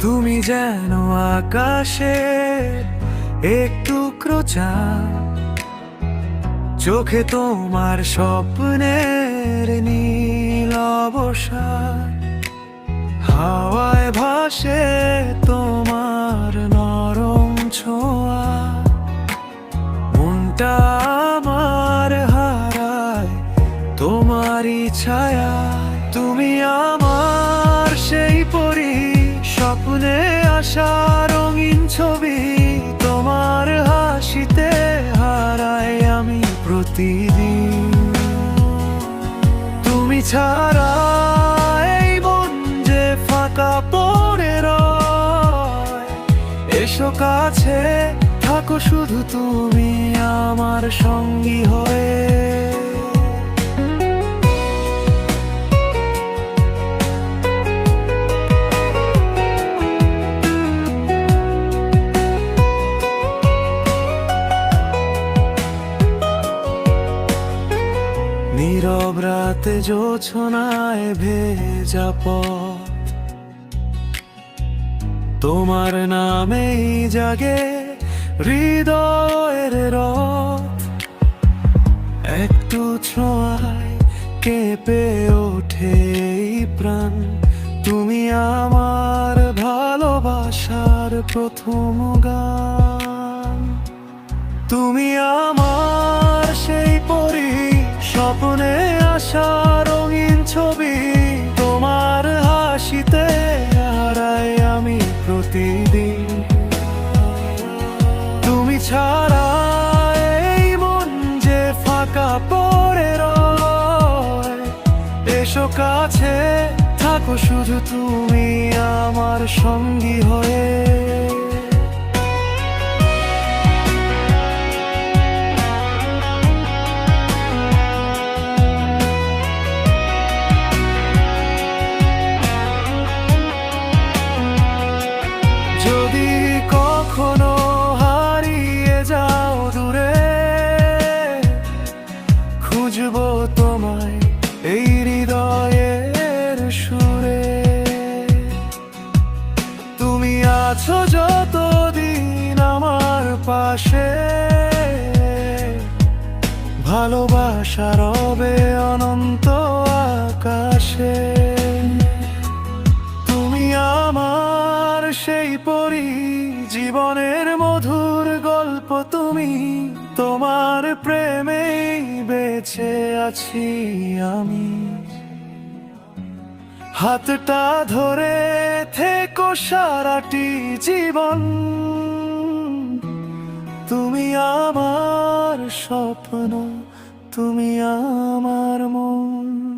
তুমি যেন আকাশের এক টুকরো চাঁদ, চোখে তোমার স্বপ্নের নীল অবসাদ। হাওয়ায় ভাসে তোমার নরম ছোঁয়া, মনটা আমার হারায় তোমারই ছায়ায়। তুমি আমার সেই পরী, স্বপ্নে আসা রঙিন ছবি। তোমার হাসিতে হারাই আমি প্রতিদিন। তুমি ছাড়া এই মন যে ফাঁকা পড়ে রয়। এসো কাছে থাকো শুধু তুমি আমার সঙ্গী হয়ে। নীরব রাতে জোছনায় ভেজা পথ, তোমার নামেই জাগে হৃদয়ের রথ। একটু ছোঁয়ায় কেঁপে ওঠে এই প্রাণ। তুমি আমার ভালোবাসার প্রথম গান। তুমি আমার সেই পরী, স্বপ্নে আসা রঙিন ছবি। তোমার হাসিতে হারাই আমি প্রতিদিন। তুমি ছাড়া এই মন যে ফাঁকা পড়ে রয়। এসো কাছে থাকো শুধু তুমি আমার সঙ্গী হয়ে। যদি কখনো হারিয়ে যাও দূরে, খুঁজবো তোমায় এই হৃদয়ের সুরে। তুমি আছো যতদিন আমার পাশে, ভালোবাসা রবে অনন্ত আকাশে। তুমি আমার সেই পরী, জীবনের মধুর গল্প তুমি। তোমার প্রেমেই বেঁচে আছি আমি। হাতটা ধরে থেকো সারাটি জীবন। তুমি আমার স্বপ্ন, তুমি আমার মন।